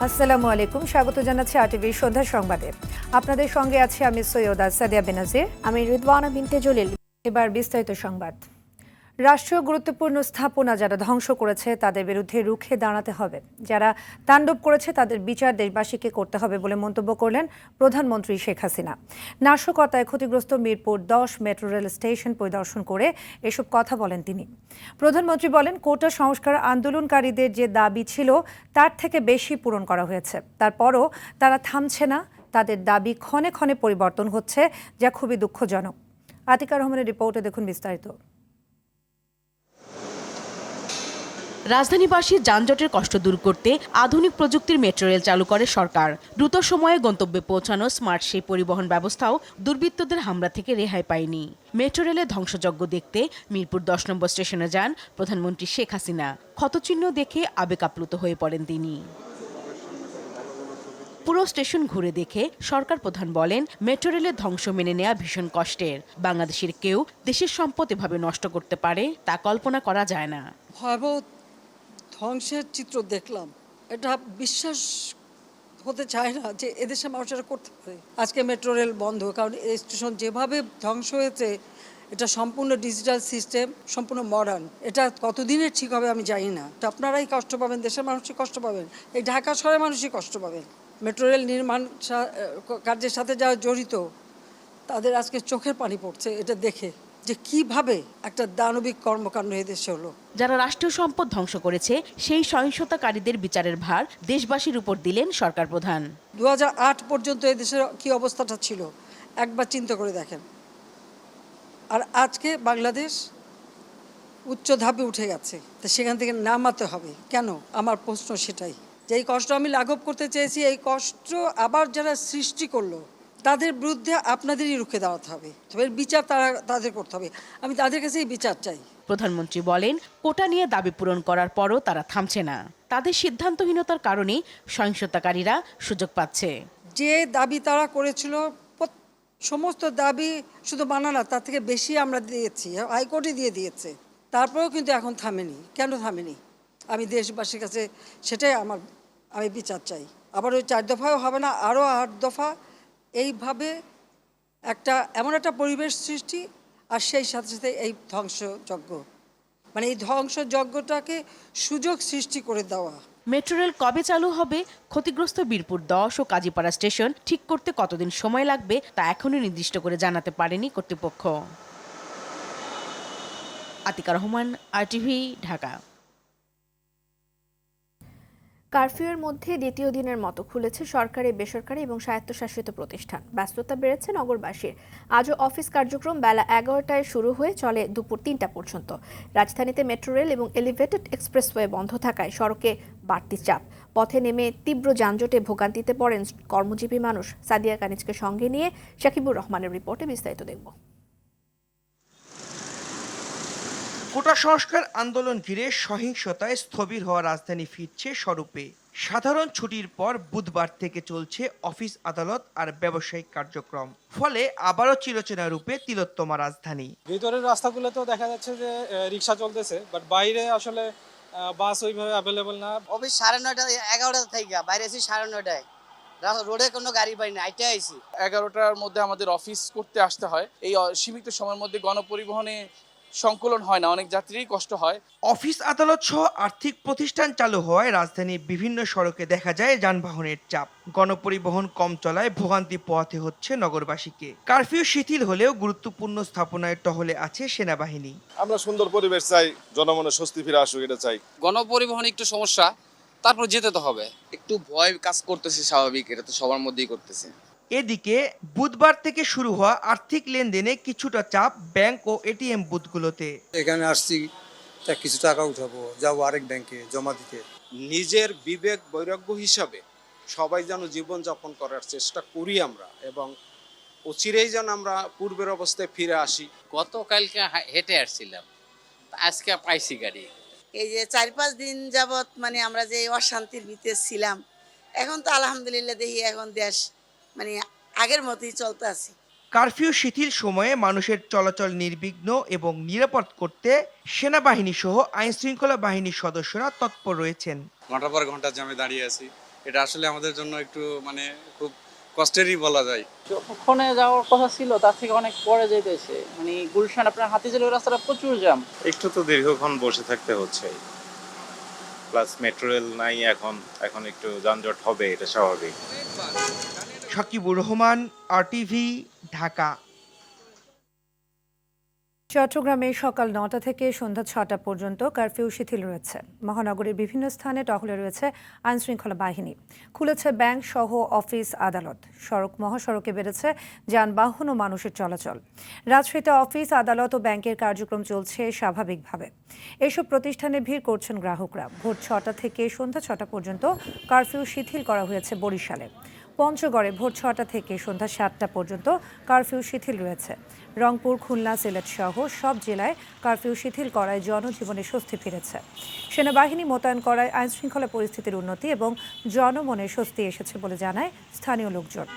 আসসালামু আলাইকুম, স্বাগত জানাচ্ছি আরটিভি সন্ধ্যা সংবাদে। আপনাদের সঙ্গে আছি আমি সৈয়দা সাদিয়া বেনাজির, আমি রিদওয়ানা বিনতে জলিল। এবার বিস্তারিত সংবাদ। রাষ্ট্রীয় গুরুত্বপূর্ণ স্থাপনা যারা ধ্বংস করেছে তাদের বিরুদ্ধে রুখে দাঁড়াতে হবে, যারা তাণ্ডব করেছে তাদের বিচার দেশবাসীকে করতে হবে বলে মন্তব্য করলেন প্রধানমন্ত্রী শেখ হাসিনা। নাশকতায় ক্ষতিগ্রস্ত মিরপুর 10 মেট্রো রেল স্টেশন পরিদর্শন করে এসব কথা বলেন তিনি। প্রধানমন্ত্রী বলেন, কোটা সংস্কার আন্দোলনকারীদের যে দাবি ছিল তার থেকে বেশি পূরণ করা হয়েছে, তারপরও তারা থামছে না। তাদের দাবি ক্ষণে ক্ষণে পরিবর্তন হচ্ছে, যা খুবই দুঃখজনক। আতিকা রহমানের রিপোর্টে দেখুন বিস্তারিত। রাজধানীবাসীর যানজটের কষ্ট দূর করতে আধুনিক প্রযুক্তির মেট্রো রেল চালু করে সরকার। দ্রুত সময়ে গন্তব্যে পৌঁছানো স্মার্ট সেই পরিবহন ব্যবস্থাও দুর্বৃত্তদের হামলা থেকে রেহাই পায়নি। মেট্রো রেলের ধ্বংসযজ্ঞ দেখতে মিরপুর 10 নম্বর স্টেশনে যান প্রধানমন্ত্রী শেখ হাসিনা। ক্ষতচিহ্ন দেখে আবেগ আপ্লুত হয়ে পড়েন তিনি। পুরো স্টেশন ঘুরে দেখে সরকার প্রধান বলেন, মেট্রো রেলের ধ্বংস মেনে নেওয়া ভীষণ কষ্টের। বাংলাদেশের কেউ দেশের সম্পদ এভাবে নষ্ট করতে পারে তা কল্পনা করা যায় না। ভয়াবহ ধ্বংসের চিত্র দেখলাম, এটা বিশ্বাস হতে চায় না যে এদেশে মানুষেরা করতে পারে। আজকে মেট্রো রেল বন্ধ, কারণ এই স্টেশন যেভাবে ধ্বংস হয়েছে এটা সম্পূর্ণ ডিজিটাল সিস্টেম, সম্পূর্ণ মডার্ন। এটা কতদিনের ঠিক হবে আমি জানি না। আপনারাই কষ্ট পাবেন, দেশের মানুষই কষ্ট পাবেন, এই ঢাকা শহরের মানুষই কষ্ট পাবেন। মেট্রো রেল নির্মাণ কার্যের সাথে যারা জড়িত তাদের আজকে চোখের পানি পড়ছে এটা দেখে, যে কিভাবে একটা দানবিক কর্মকাণ্ড এদেশে হলো। যারা রাষ্ট্রীয় সম্পদ ধ্বংস করেছে সেই সহিংসতাকারীদের বিচারের ভার দেশবাসীর উপর দিলেন সরকার প্রধান। 2008 পর্যন্ত এদেশের কি অবস্থাটা ছিল একবার চিন্তা করে দেখেন। আর আজকে বাংলাদেশ উচ্চ ধাপে উঠে গেছে, তো সেখান থেকে নামাতে হবে কেন? আমার প্রশ্ন সেটাই, যে এই কষ্ট আমি লাঘব করতে চেয়েছি, এই কষ্ট আবার যারা সৃষ্টি করলো তাদের বিরুদ্ধে আপনাদেরই রুখে দাঁড়াতে হবে, এর বিচার তাদের করতে হবে। আমি তাদের কাছেই বিচার চাই। প্রধানমন্ত্রী বলেন, কোটা নিয়ে দাবি পূরণ করার পরও তারা থামছে না। তাদের সিদ্ধান্তহীনতার কারণেই সহিংসতাকারীরা সুযোগ পাচ্ছে। যে দাবি তারা করেছিল, সমস্ত দাবি শুধু মানা না, তার থেকে বেশি আমরা দিয়েছি, হাইকোর্টে দিয়ে দিয়েছে, তারপরেও কিন্তু এখন থামেনি। কেন থামেনি? আমি দেশবাসীর কাছে সেটাই আমি বিচার চাই। আবার ওই 4 দফাও হবে না, আরও 8 দফা, এইভাবে এমন একটা পরিবেশ সৃষ্টি, আর সেই সাথে সাথে এই ধ্বংসযজ্ঞ, মানে এই ধ্বংসযজ্ঞটাকে সুযোগ সৃষ্টি করে দেওয়া। মেট্রো রেল কবে চালু হবে, ক্ষতিগ্রস্ত বীরপুর 10 ও কাজীপাড়া স্টেশন ঠিক করতে কতদিন সময় লাগবে তা এখনই নির্দিষ্ট করে জানাতে পারেনি কর্তৃপক্ষ। আতিকা রহমান, আরটিভি, ঢাকা। কারফিউয়ের মধ্যে দ্বিতীয় দিনের মতো খুলেছে সরকারি, বেসরকারি এবং স্বায়ত্তশাসিত প্রতিষ্ঠান। ব্যস্ততা বেড়েছে নগরবাসীর। আজও অফিস কার্যক্রম বেলা 11টায় শুরু হয়ে চলে দুপুর 3টা পর্যন্ত। রাজধানীতে মেট্রো রেল এবং এলিভেটেড এক্সপ্রেসওয়ে বন্ধ থাকায় সড়কে বাড়তি চাপ। পথে নেমে তীব্র যানজটে ভোগান্তিতে পড়েন কর্মজীবী মানুষ। সাদিয়া কানিজকে সঙ্গে নিয়ে শাকিবুর রহমানের রিপোর্টে বিস্তারিত দেখব। কোটা সংস্কার আন্দোলন ঘিরে সহিংসতায় স্থবির হওয়া রাজধানী ফিরছে স্বরূপে। সাধারণ ছুটির পর বুধবার থেকে চলছে অফিস, আদালত আর ব্যবসায়িক কার্যক্রম, ফলে আবারও চিরচেনা রূপে তিলোত্তমা রাজধানী। ভিতরের রাস্তাগুলোতেও দেখা যাচ্ছে যে রিক্সা চলতেছে, বাট বাইরে আসলে বাস ওইভাবে অ্যাভেলেবল না। অফিস 9:30 11টা থেকে বাইরে এসে 9:30টায়, রোডে কোনো গাড়ি পাই না, আইতে আইছি। 11টার মধ্যে আমাদের অফিস করতে আসতে হয়। এই সীমিত সময়ের মধ্যে গণপরিবহনে সংকলন হয় না, অনেক যাত্রীরই কষ্ট হয়। অফিস, আদালত সহ আর্থিক প্রতিষ্ঠান চালু হওয়ায় রাজধানীর বিভিন্ন সড়কে দেখা যায় যানবাহনের চাপ। গণপরিবহন কম চলায় ভোগান্তি পোহাতে হচ্ছে নগরবাসীকে। কারফিউ শিথিল হলেও গুরুত্বপূর্ণ স্থাপনায় টহলে আছে সেনাবাহিনী। আমরা সুন্দর পরিবেশ চাই, জনমনে স্বস্তি ফিরে আসুক, এটা চাই। গণপরিবহন একটু সমস্যা, তারপর যেতে তো হবে। একটু ভয় কাজ করতেছে, স্বাভাবিক, এটা তো সবার মধ্যেই করতেছে। এদিকে বুধবার থেকে শুরু হওয়া আর্থিক লেনদেনে কিছুটা চাপ ব্যাংক ও এটিএম বুথগুলোতে। এখানে আসছি, তা কিছু টাকা উঠাবো, যাবো আরেক ব্যাংকে জমা দিতে। নিজের বিবেক বৈরাগ্য হিসাবে সবাই যেন জীবনযাপন করার চেষ্টা করি আমরা, এবং অচিরেই যেন আমরা পূর্বের অবস্থায় ফিরে আসি। গতকালকে হেঁটে আসছিলাম, আজকে পাইছি গাড়ি। এই যে 4-5 দিন যাবত মানে আমরা যে অশান্তির ভিতরে ছিলাম, এখন তো আলহামদুলিল্লাহ দেখি এখন দেশ মানে আগের মতোই চলতে আছে। কারফিউ শিথিল সময়ে মানুষের চলাচল নির্বিঘ্ন এবং নিরাপদ করতে সেনাবাহিনী সহ আইন শৃঙ্খলা বাহিনীর সদস্যরা তৎপর রয়েছেন। ঘন্টার পর ঘন্টা জ্যামে দাঁড়িয়ে আছি, এটা আসলে আমাদের জন্য একটু মানে খুব কষ্টেরই বলা যায়। যতক্ষণে যাওয়ার কথা ছিল তার থেকে অনেক পরে যেতেছে, মানে গুলশান আপনার হাতিঝিল ওই রাস্তাটা প্রচুর জ্যাম। একটু তো দীর্ঘক্ষণ বসে থাকতে হচ্ছে, প্লাস মেট্রো রেল নাই এখন, এখন একটু যানজট হবে, এটা স্বাভাবিক। সাকিবুর রহমান, RTV, ঢাকা। চট্টগ্রামে সকাল 9টা থেকে সন্ধ্যা 6টা পর্যন্ত কারফিউ শিথিল রয়েছে। মহানগরের বিভিন্ন স্থানে টহলে রয়েছে আইনশৃঙ্খলা বাহিনী। খুলেছে ব্যাংক সহ অফিস, আদালত। মহাসড়কে বেড়েছে যানবাহন ও মানুষের চলাচল। রাজশাহীতে অফিস, আদালত ও ব্যাংকের কার্যক্রম চলছে স্বাভাবিকভাবে। এসব প্রতিষ্ঠানে ভিড় করছেন গ্রাহকরা। ভোর 6টা থেকে সন্ধ্যা 6টা পর্যন্ত কারফিউ শিথিল করা হয়েছে বরিশালে। পঞ্চগড়ে ভোর 6টা থেকে সন্ধ্যা 7টা পর্যন্ত কারফিউ শিথিল রয়েছে। রংপুর, খুলনা, সিলেট সহ সব জেলায় কারফিউ শিথিল করায় জনজীবনে স্বস্তি ফিরেছে। সেনাবাহিনী মোতায়েন করায় আইনশৃঙ্খলা পরিস্থিতির উন্নতি এবং জনমনে স্বস্তি এসেছে বলে জানায় স্থানীয় লোকজন।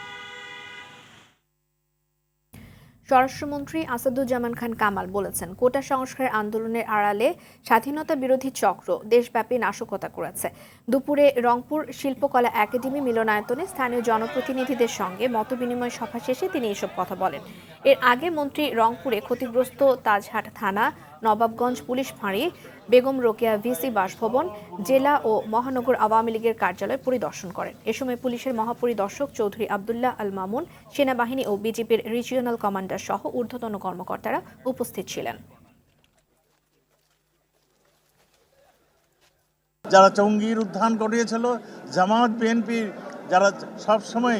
স্বরাষ্ট্রমন্ত্রী আসাদুজ্জামান খান কামাল বলেছেন, কোটা সংস্কার আন্দোলনের আড়ালে স্বাধীনতা বিরোধী চক্র দেশব্যাপী নাশকতা করেছে। দুপুরে রংপুর শিল্পকলা একাডেমি মিলনায়তনে স্থানীয় জনপ্রতিনিধিদের সঙ্গে মতবিনিময় সভা শেষে তিনি এসব কথা বলেন। এর আগে মন্ত্রী রংপুরে ক্ষতিগ্রস্ত তাজহাট থানা, নবাবগঞ্জ পুলিশ ফাঁড়ি, বেগম রোকেয়া ভিসি বাসভবন, জেলা ও মহানগর আওয়ামী লীগের কার্যালয় পরিদর্শন করেন। এ সময় পুলিশের মহাপরিদর্শক চৌধুরী আবদুল্লাহ আল মামুন, সেনাবাহিনী ও বিজিবির রিজিওনাল কমান্ডার সহ ঊর্ধ্বতন কর্মকর্তারা উপস্থিত ছিলেন। যারা জঙ্গির উত্থান ঘটিয়েছিল, জামায়াত বিএনপি যারা সবসময়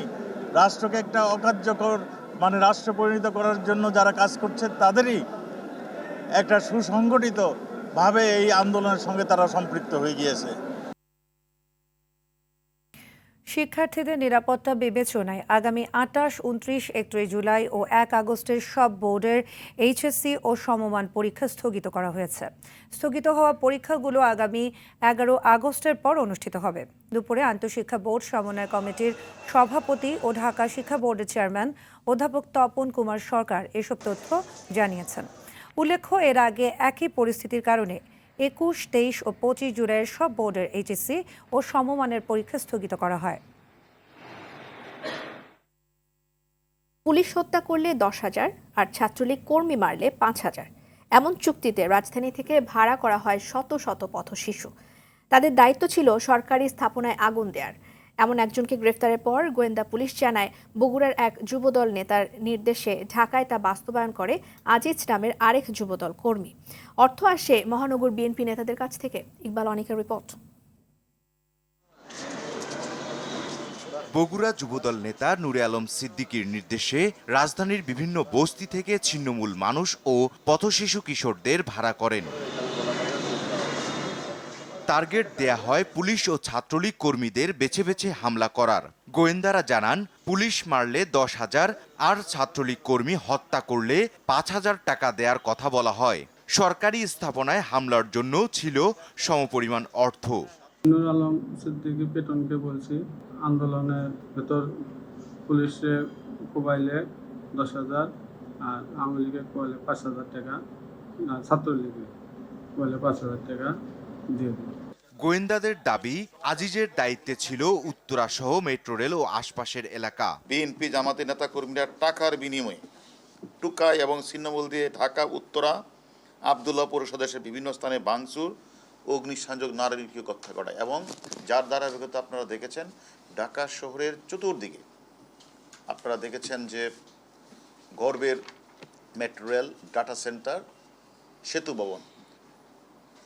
রাষ্ট্রকে একটা অকার্যকর মানে রাষ্ট্র পরিণত করার জন্য যারা কাজ করছে, তাদেরই একটা সুসংগঠিত ভাবে এই আন্দোলনের সঙ্গে তারা সম্পৃক্ত হয়ে গিয়েছে। শিক্ষার্থীদের নিরাপত্তা বিবেচনায় আগামী 28, 29, 31 জুলাই ও 1 আগস্টের সব বোর্ডের HSC ও সমমান পরীক্ষা স্থগিত করা হয়েছে। স্থগিত হওয়া পরীক্ষাগুলো আগামী 11 আগস্টের পর অনুষ্ঠিত হবে। দুপুরে আন্তঃশিক্ষা বোর্ড সমন্বয় কমিটির সভাপতি ও ঢাকা শিক্ষা বোর্ডের চেয়ারম্যান অধ্যাপক তপন কুমার সরকার এসব তথ্য জানিয়েছেন। উল্লেখ্য, এর আগে একই পরিস্থিতির কারণে 21, 23 ও 25 জুলাইয়ের সব বোর্ডের HSC ও সমমানের পরীক্ষা স্থগিত করা হয়। পুলিশ হত্যা করলে 10,000 আর ছাত্রলীগ কর্মী মারলে 5,000, এমন চুক্তিতে রাজধানী থেকে ভাড়া করা হয় শত শত পথশিশু। তাদের দায়িত্ব ছিল সরকারি স্থাপনায় আগুন দেওয়ার। এমন একজনকে গ্রেফতারের পর গোয়েন্দা পুলিশ জানায়, বগুড়ার এক যুবদল নেতার নির্দেশে ঢাকায় তা বাস্তবায়ন করে আজিজ নামের আরেক যুবদল কর্মী। অর্থ আসে মহানগর বিএনপি নেতাদের কাছ থেকে। ইকবাল অনিকের রিপোর্ট। বগুড়া যুবদল নেতা নূরে আলম সিদ্দিকীর নির্দেশে রাজধানীর বিভিন্ন বস্তি থেকে ছিন্নমূল মানুষ ও পথশিশু কিশোরদের ভাড়া করেন। টার্গেট দেয়া হয় পুলিশ ও ছাত্রলীগ কর্মীদের বেছে বেছে হামলা করার। গোয়েন্দারা জানান, পুলিশ মারলে 10,000 আর ছাত্রলীগ কর্মী হত্যা করলে 5,000 টাকা দেওয়ার কথা বলা হয়। সরকারি স্থাপনায় হামলার জন্য ছিল সমপরিমাণ অর্থ। নূর আলম সিদ্দিকী পেটনকে বলছি, আন্দোলনের ভেতর পুলিশে কোবাইলে 10,000 আর আওয়ামী লীগে কোবাইলে 5,000 টাকা, আর ছাত্রলীগে কোবাইলে 5,000 টাকা দিয়ে দিল। গোয়েন্দাদের দাবি, আজিজের দায়িত্বে ছিল উত্তরা সহ মেট্রো রেল ও আশপাশের এলাকা। বিএনপি জামাতের নেতা কর্মীরা টাকার বিনিময়ে টুকাই এবং ছিন্নমূল দিয়ে ঢাকা, উত্তরা, আবদুল্লাহ পৌরসদেশের বিভিন্ন স্থানে ভাঙচুর, অগ্নিসংযোগ, নারীকে হত্যা করা, এবং যার দ্বারা বিগত আপনারা দেখেছেন ঢাকা শহরের চতুর্দিকে আপনারা দেখেছেন যে গর্বের মেট্রো রেল, ডাটা সেন্টার, সেতু ভবন,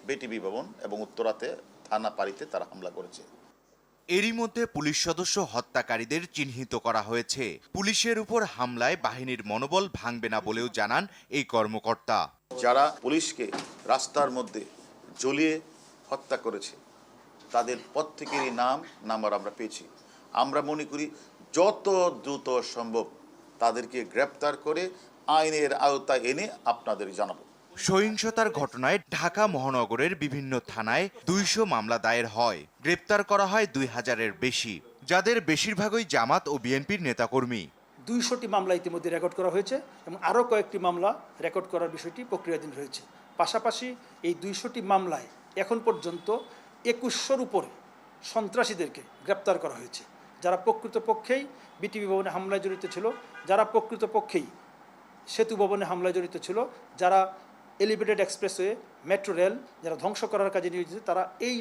বিটিভি ভবন এবং উত্তরাতে থানা পাড়িতে তারা হামলা করেছে। এরই মধ্যে পুলিশ সদস্য হত্যাকারীদের চিহ্নিত করা হয়েছে। পুলিশের উপর হামলায় বাহিনীর মনোবল ভাঙবে না বলেও জানান এই কর্মকর্তা। যারা পুলিশকে রাস্তার মধ্যে জ্বলিয়ে হত্যা করেছে তাদের প্রত্যেকেরই নাম্বার আমরা পেয়েছি। আমরা মনে করি যত দ্রুত সম্ভব তাদেরকে গ্রেপ্তার করে আইনের আওতায় এনে আপনাদের জানাবো। সহিংসতার ঘটনায় ঢাকা মহানগরের বিভিন্ন থানায় 200 মামলা দায়ের হয়। গ্রেপ্তার করা হয় 2,000-এর বেশি, যাদের বেশিরভাগই জামাত ও বিএনপির নেতাকর্মী। 200টি মামলা ইতিমধ্যে রেকর্ড করা হয়েছে এবং আরও কয়েকটি মামলা রেকর্ড করার বিষয়টি প্রক্রিয়াধীন রয়েছে। পাশাপাশি এই 200টি মামলায় এখন পর্যন্ত 2100-র উপরে সন্ত্রাসীদেরকে গ্রেপ্তার করা হয়েছে, যারা প্রকৃতপক্ষেই বিটিভি ভবনে হামলায় জড়িত ছিল, যারা প্রকৃতপক্ষেই সেতু ভবনে হামলায় জড়িত ছিল, যারা এলিভেটেড এক্সপ্রেসওয়ে, মেট্রো রেল যারা ধ্বংস করার কাজে নিয়োজিত, তারা এই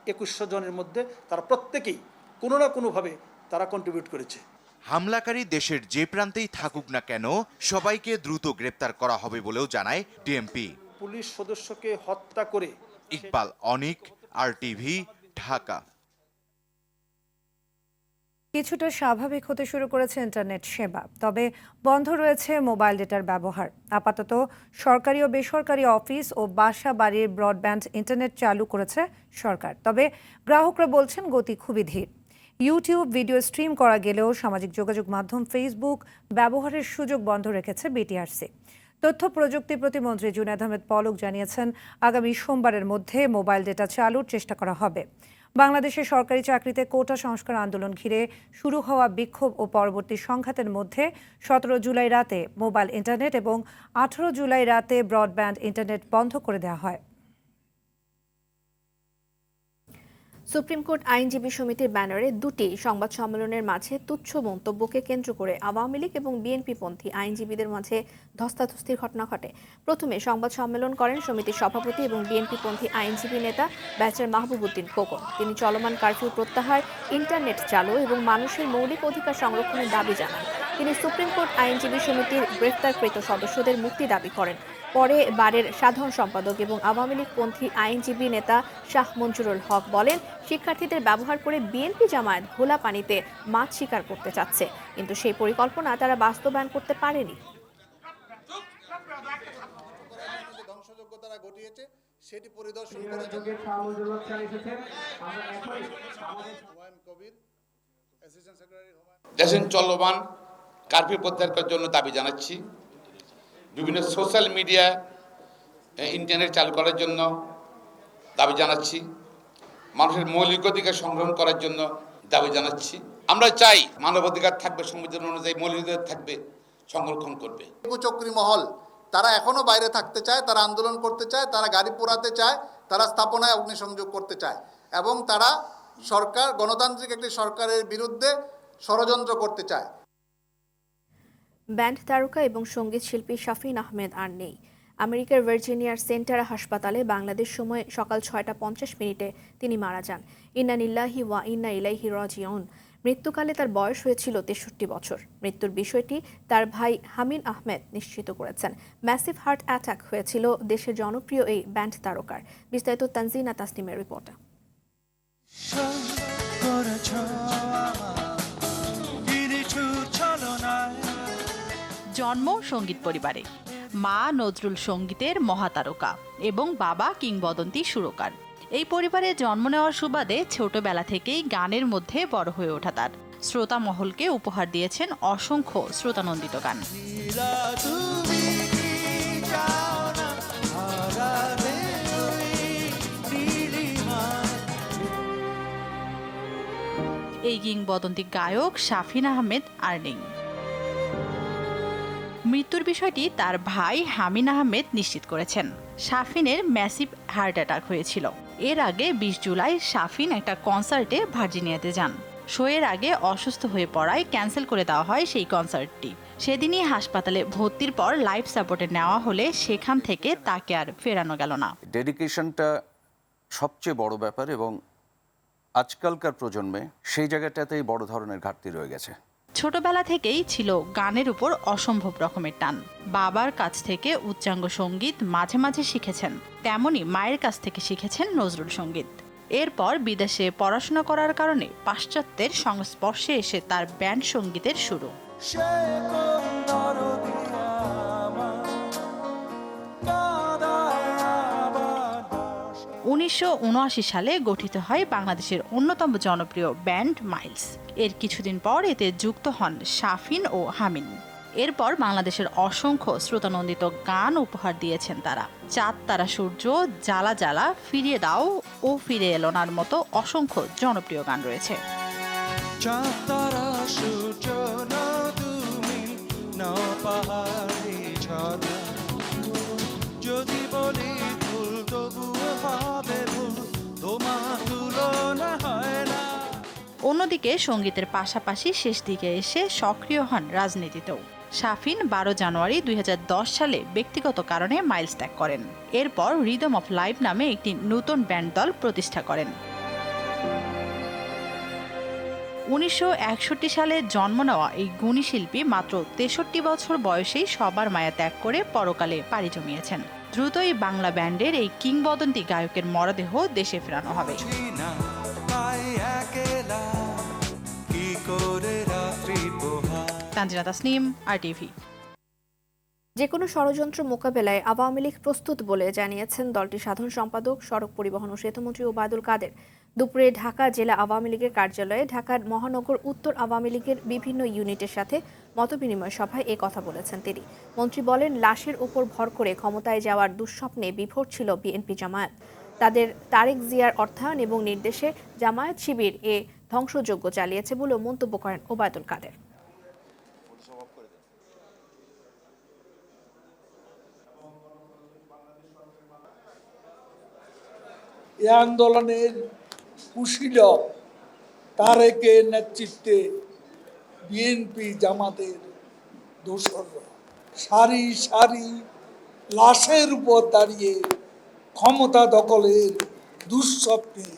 2100 জনের মধ্যে তারা প্রত্যেকেই কোনো না কোনোভাবে তারা কন্ট্রিবিউট করেছে। হামলাকারী দেশের যে প্রান্তেই থাকুক না কেন সবাইকে দ্রুত গ্রেপ্তার করা হবে বলেও জানায় ডিএমপি। পুলিশ সদস্যকে হত্যা করে। ইকবাল অনিক, RTV, ঢাকা। কিছুটা স্বাভাবিক হতে শুরু করেছে ইন্টারনেট সেবা, তবে বন্ধ রয়েছে মোবাইল ডেটার ব্যবহার। আপাতত সরকারি ও বেসরকারি অফিস ও বাসা বাড়ির ব্রডব্যান্ড ইন্টারনেট চালু করেছে সরকার, তবে গ্রাহকরা বলছেন গতি খুবই ধীর। ইউটিউব ভিডিও স্ট্রিম করা গেলেও সামাজিক যোগাযোগ মাধ্যম ফেসবুক ব্যবহারের সুযোগ বন্ধ রেখেছে বিটিআরসি। তথ্য প্রযুক্তি প্রতিমন্ত্রী জুনায়েদ আহমেদ পলক জানিয়েছেন, আগামী সোমবারের মধ্যে মোবাইল ডেটা চালুর চেষ্টা করা হবে। বাংলাদেশে সরকারি চাকরিতে কোটা সংস্কার আন্দোলন ঘিরে শুরু হওয়া বিক্ষোভ ও পরবর্তী সংঘাতের মধ্যে 17 জুলাই রাতে মোবাইল ইন্টারনেট এবং 18 জুলাই রাতে ব্রডব্যান্ড ইন্টারনেট বন্ধ করে দেওয়া হয়। সুপ্রিম কোর্ট আইনজীবী সমিতির ব্যানারে দুটি সংবাদ সম্মেলনের মাঝে তুচ্ছ মন্তব্যকে কেন্দ্র করে আওয়ামী লীগ এবং বিএনপিপন্থী আইনজীবীদের মাঝে ধস্তাধস্তির ঘটনা ঘটে। প্রথমে সংবাদ সম্মেলন করেন সমিতির সভাপতি এবং বিএনপিপন্থী আইনজীবী নেতা ব্যারিস্টার মাহবুব উদ্দিন খোকন। তিনি চলমান কারফিউ প্রত্যাহার, ইন্টারনেট চালু এবং মানুষের মৌলিক অধিকার সংরক্ষণের দাবি জানান। তিনি সুপ্রিম কোর্ট আইনজীবী সমিতির গ্রেফতারকৃত সদস্যদের মুক্তি দাবি করেন। পরে বারের সাধারণ সম্পাদক এবং আওয়ামী লীগপন্থী আইনজীবী নেতা শাহ মঞ্জুরুল হক বলেন, শিক্ষার্থীদের ব্যবহার করে বিএনপি জামায়াত ঘোলা পানিতে মাছ শিকার করতে চাচ্ছে, কিন্তু সেই পরিকল্পনা তারা বাস্তবায়ন করতে পারেনি। সেটি পরিদর্শন করে দেশের চলমান কারফিউ প্রত্যাহারের জন্য দাবি জানাচ্ছি। বিভিন্ন সোশ্যাল মিডিয়া ইন্টারনেট চালু করার জন্য দাবি জানাচ্ছি। মানুষের মৌলিক অধিকার সংগ্রহণ করার জন্য দাবি জানাচ্ছি। আমরা চাই মানবাধিকার থাকবে, সংবিধান অনুযায়ী মৌলিক অধিকার থাকবে, সংরক্ষণ করবে। চক্রী মহল তারা এখনো বাইরে থাকতে চায়, তারা আন্দোলন করতে চায়, তারা গাড়ি পোড়াতে চায়, তারা স্থাপনায় অগ্নিসংযোগ করতে চায় এবং তারা সরকার, গণতান্ত্রিক একটি সরকারের বিরুদ্ধে ষড়যন্ত্র করতে চায়। ব্যান্ড তারকা এবং সঙ্গীত শিল্পী শাফিন আহমেদ আর নেই। আমেরিকার ভার্জিনিয়ার সেন্টার হাসপাতালে বাংলাদেশ সময় সকাল 6:50 তিনি মারা যান। ইন্না লিল্লাহি ওয়া ইন্না ইলাইহি রাজিউন। মৃত্যুকালে তার বয়স হয়েছিল 63 বছর। মৃত্যুর বিষয়টি তার ভাই হামিন আহমেদ নিশ্চিত করেছেন। ম্যাসিভ হার্ট অ্যাটাক হয়েছিল দেশের জনপ্রিয় এই ব্যান্ড তারকার। বিস্তারিত তানজিনা তাসনিমের রিপোর্টে। জন্ম সঙ্গীত পরিবারে, মা নজরুল সঙ্গীতের মহাতারকা এবং বাবা কিংবদন্তি সুরকার। এই পরিবারে জন্ম নেওয়ার সুবাদে ছোটবেলা থেকেই গানের মধ্যে বড় হয়ে ওঠা তার। শ্রোতা মহলকে উপহার দিয়েছেন অসংখ্য শ্রোতানন্দিত গান। এই কিংবদন্তি গায়ক শাফিন আহমেদ আর নেই। মৃত্যুর বিষয়টি তার ভাই হামিন আহমেদ নিশ্চিত করেছেন। শাফিনের ম্যাসিভ হার্ট অ্যাটাক হয়েছিল। এর আগে 20 জুলাই শাফিন একটা কনসার্টে ভার্জিনিয়াতে যান। শোয়ের আগে অসুস্থ হয়ে পড়ায় ক্যান্সেল করে দেওয়া হয় সেই কনসার্টটি। সেদিনই হাসপাতালে ভর্তির পর লাইফ সাপোর্টে নেওয়া হলে সেখান থেকে তাকে আর ফেরানো গেল না। ডেডিকেশনটা সবচেয়ে বড় ব্যাপার এবং আজকালকার প্রজন্মে সেই জায়গাটাতেই বড় ধরনের ঘাটতি রয়ে গেছে। ছোটবেলা থেকেই ছিল গানের উপর অসম্ভব রকমের টান। বাবার কাছ থেকে উচ্চাঙ্গ সঙ্গীত মাঝে মাঝে শিখেছেন, তেমনি মায়ের কাছ থেকে শিখেছেন নজরুল সঙ্গীত। এরপর বিদেশে পড়াশোনা করার কারণে পাশ্চাত্যের সংস্পর্শে এসে তার ব্যান্ড সঙ্গীতের শুরু। 1979 সালে গঠিত হয় বাংলাদেশের অন্যতম জনপ্রিয় ব্যান্ড মাইলস। এর কিছুদিন পর এতে যুক্ত হন শাফিন ও হামিন। এরপর বাংলাদেশের অসংখ্য শ্রোতানন্দিত গান উপহার দিয়েছেন তারা। চাঁদ তারা সূর্য, জ্বালা জ্বালা, ফিরিয়ে দাও ও ফিরে এলো নার মতো অসংখ্য জনপ্রিয় গান রয়েছে। যদি বলি ভুল তবুও হবে ভুল, তোমার তুলনা হয় না। অন্যদিকে সঙ্গীতের পাশাপাশি শেষ দিকে এসে সক্রিয় হন রাজনীতিতেও। শাফিন 12 জানুয়ারি 2010 সালে ব্যক্তিগত কারণে মাইলস ত্যাগ করেন। এরপর রিদম অফ লাইফ নামে একটি নতুন ব্যান্ড দল প্রতিষ্ঠা করেন। 1961 সালে জন্ম নেওয়া এই গুণী শিল্পী মাত্র 63 বছর বয়সেই সবার মায়া ত্যাগ করে পরকালে পাড়ি জমিয়েছেন। দ্রুতই বাংলা ব্যান্ডের এই কিংবদন্তি গায়কের মরদেহ দেশে ফেরানো হবে। তানজিনা তাসনিম, RTV। যে কোনো ষড়যন্ত্র মোকাবেলায় আওয়ামী লীগ প্রস্তুত বলে জানিয়েছেন দলটির সাধারণ সম্পাদক সড়ক পরিবহন ও সেতুমন্ত্রী ওবায়দুল কাদের। দুপুরে ঢাকা জেলা আওয়ামী লীগের কার্যালয়ে ঢাকার মহানগর উত্তর আওয়ামী লীগের বিভিন্ন ইউনিটের সাথে মতবিনিময় সভায় এ কথা বলেছেন তিনি। মন্ত্রী বলেন, লাশের উপর ভর করে ক্ষমতায় যাওয়ার দুঃস্বপ্নে বিভোর ছিল বিএনপি জামায়াত। তাদের তারেক জিয়ার অর্থায়ন এবং নির্দেশে জামায়াত শিবির এ ধ্বংসযজ্ঞ চালিয়েছে বলেও মন্তব্য করেন ওবায়দুল কাদের। এ আন্দোলনের কুশীলব তারেকের নেতৃত্বে বিএনপি জামাতের দোসররা সারি সারি লাশের উপর দাঁড়িয়ে ক্ষমতা দখলের দুঃস্বপ্নে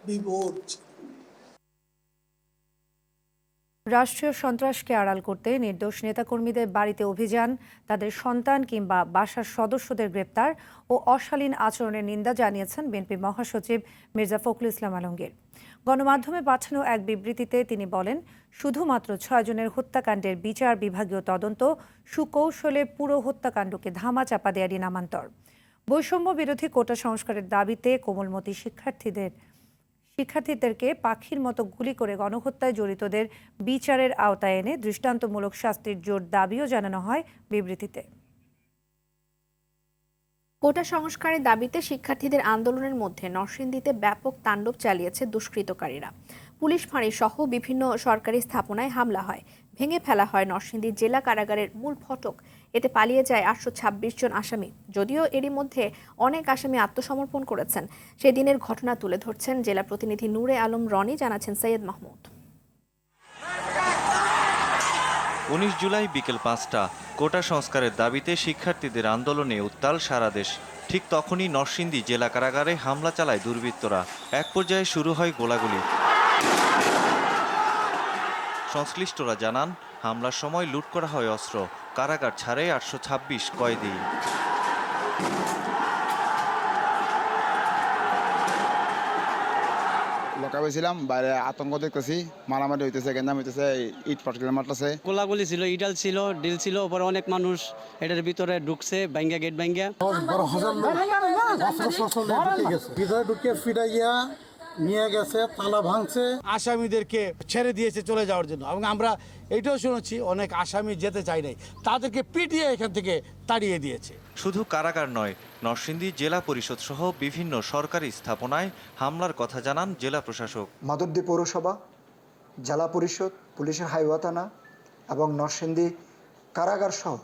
বিভোর ছিল। রাষ্ট্রীয় সন্ত্রাসকে আড়াল করতে নির্দোষ নেতাকর্মীদের বাড়িতে অভিযান, তাদের সন্তান কিংবা বাসার সদস্যদের গ্রেপ্তার ও অশালীন আচরণের নিন্দা জানিয়েছেন বিএনপি মহাসচিব মির্জা ফখরুল ইসলাম আলমগীর। গণমাধ্যমে পাঠানো এক বিবৃতিতে তিনি বলেন, শুধুমাত্র 6 জনের হত্যাকাণ্ডের বিচার বিভাগীয় তদন্ত, সুকৌশলে পুরো হত্যাকাণ্ডকে ধামাচাপা দেয়ারই নামান্তর। বৈষম্য বিরোধী কোটা সংস্কারের দাবিতে কোমলমতি শিক্ষার্থীদেরকে পাখির মতো গুলি করে গণহত্যায় জড়িতদের বিচারের আওতায় এনে দৃষ্টান্তমূলক শাস্তির জোর দাবিও জানানো হয় বিবৃতিতে। কোটা সংস্কারের দাবিতে শিক্ষার্থীদের আন্দোলনের মধ্যে নরসিংদীতে ব্যাপক তাণ্ডব চালিয়েছে দুষ্কৃতকারীরা। পুলিশ ফাঁড়ি সহ বিভিন্ন সরকারি স্থাপনায় হামলা হয়, ভেঙে ফেলা হয় নরসিংদী জেলা কারাগারের মূল ফটক। এতে পালিয়ে যায় 826 জন আসামি। যদিও এরই মধ্যে অনেক আসামি আত্মসমর্পণ করেছেন। সেদিনের ঘটনা তুলে ধরছেন জেলা প্রতিনিধি নূরে আলম রনি, জানাচ্ছেন সৈয়দ মাহমুদ। 19 জুলাই বিকেল 5টা কোটা সংস্কারের দাবিতে শিক্ষার্থীদের আন্দোলনে উত্তাল সারা দেশ। ঠিক তখনই নরসিংদী জেলা কারাগারে হামলা চালায় দুর্বৃত্তরা। এক পর্যায়ে শুরু হয় গোলাগুলি। সংশ্লিষ্টরা জানান, হামলার সময় লুট করা হয় অস্ত্র। কারাগার ছাড়ে 826 কয়েদি। লকা হয়েছিলাম, বাইরে আতঙ্ক দেখতেছি, মারামারি হইতেছে, গেঞ্জাম হইতেছে, ইট পাটকেল মারতেছে। গোলাগুলি ছিল, ইডাল ছিল, ডিল ছিল, ওপরে অনেক মানুষ এটার ভিতরে ঢুকছে, ভাঙ্গা গেট ভাঙ্গা। ভিতরে ঢুকে ফিরাইয়া নিয়ে গেছে, তালা ভাঙছে, আসামিদেরকে ছেড়ে দিয়েছে চলে যাওয়ার জন্য। এবং আমরা এটাও শুনেছি অনেক আসামি যেতে চাই নাই, তাদেরকে পিটিয়ে এখান থেকে তাড়িয়ে দিয়েছে। শুধু কারাগার নয়, নরসিংদী জেলা পরিষদ সহ বিভিন্ন সরকারি স্থাপনায় হামলার কথা জানান জেলা প্রশাসক। মাধবদী পৌরসভা, জেলা পরিষদ, পুলিশের হাইওয়ে থানা এবং নরসিংদী কারাগার সহ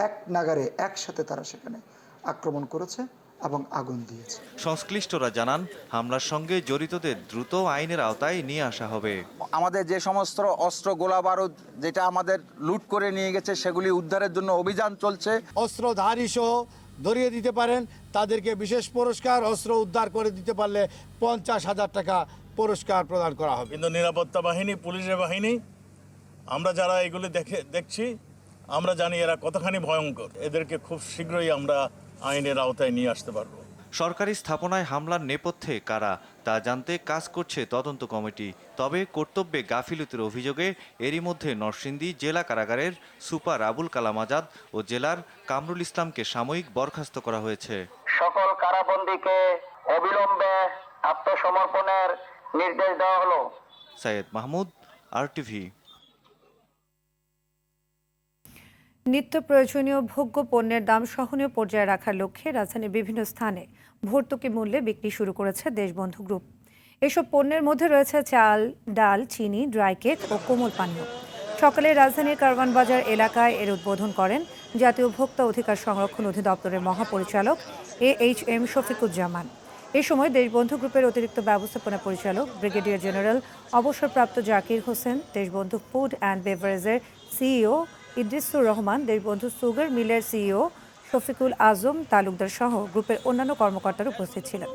এক নাগারে একসাথে তারা সেখানে আক্রমণ করেছে এবং আগুন দিয়েছে। সংশ্লিষ্টরা জানান, হামলার সঙ্গে জড়িতদের দ্রুত আইনের আওতায় নিয়ে আসা হবে। আমাদের যে সমস্ত অস্ত্র, গোলা বারুদ যেটা আমাদের লুট করে নিয়ে গেছে, সেগুলি উদ্ধারের জন্য অভিযান চলছে। অস্ত্রধারী সহ ধরিয়ে দিতে পারেন তাদেরকে বিশেষ পুরস্কার, অস্ত্র উদ্ধার করে দিতে পারলে 50,000 টাকা পুরস্কার প্রদান করা হবে। কিন্তু নিরাপত্তা বাহিনী, পুলিশের বাহিনী, আমরা যারা এগুলি দেখছি, আমরা জানি এরা কতখানি ভয়ঙ্কর। এদেরকে খুব শীঘ্রই আমরা আইনের আওতায় নিয়ে আসতে পারবো। সরকারি স্থাপনায় হামলার নেপথ্যে কারা তা জানতে কাজ করছে তদন্ত কমিটি। তবে কর্তব্যে গাফিলতির অভিযোগে এরই মধ্যে নরসিংদী জেলা কারাগারের সুপার আবুল কালাম আজাদ ও জেলার কামরুল ইসলামকে সাময়িক বরখাস্ত করা হয়েছে। সকল কারাবন্দীকে অবিলম্বে আত্মসমর্পণের নির্দেশ দেওয়া হলো। সৈয়দ মাহমুদ, RTV। নিত্য প্রয়োজনীয় ভোগ্য পণ্যের দাম সহনীয় পর্যায়ে রাখার লক্ষ্যে রাজধানীর বিভিন্ন স্থানে ভর্তুকি মূল্যে বিক্রি শুরু করেছে দেশবন্ধু গ্রুপ। এসব পণ্যের মধ্যে রয়েছে চাল, ডাল, চিনি, ড্রাই কেক ও কোমল পানীয়। সকালে রাজধানীর কারওয়ান বাজার এলাকায় এর উদ্বোধন করেন জাতীয় ভোক্তা অধিকার সংরক্ষণ অধিদপ্তরের মহাপরিচালক AHM শফিকুজ্জামান। এ সময় দেশবন্ধু গ্রুপের অতিরিক্ত ব্যবস্থাপনা পরিচালক ব্রিগেডিয়ার জেনারেল অবসরপ্রাপ্ত জাকির হোসেন, দেশবন্ধু ফুড অ্যান্ড বেভারেজের সিইও ইদ্রিসুর রহমান, দেশবন্ধু সুগার মিলের সিইও শফিকুল আজম তালুকদার সহ গ্রুপের অন্যান্য কর্মকর্তারা উপস্থিত ছিলেন।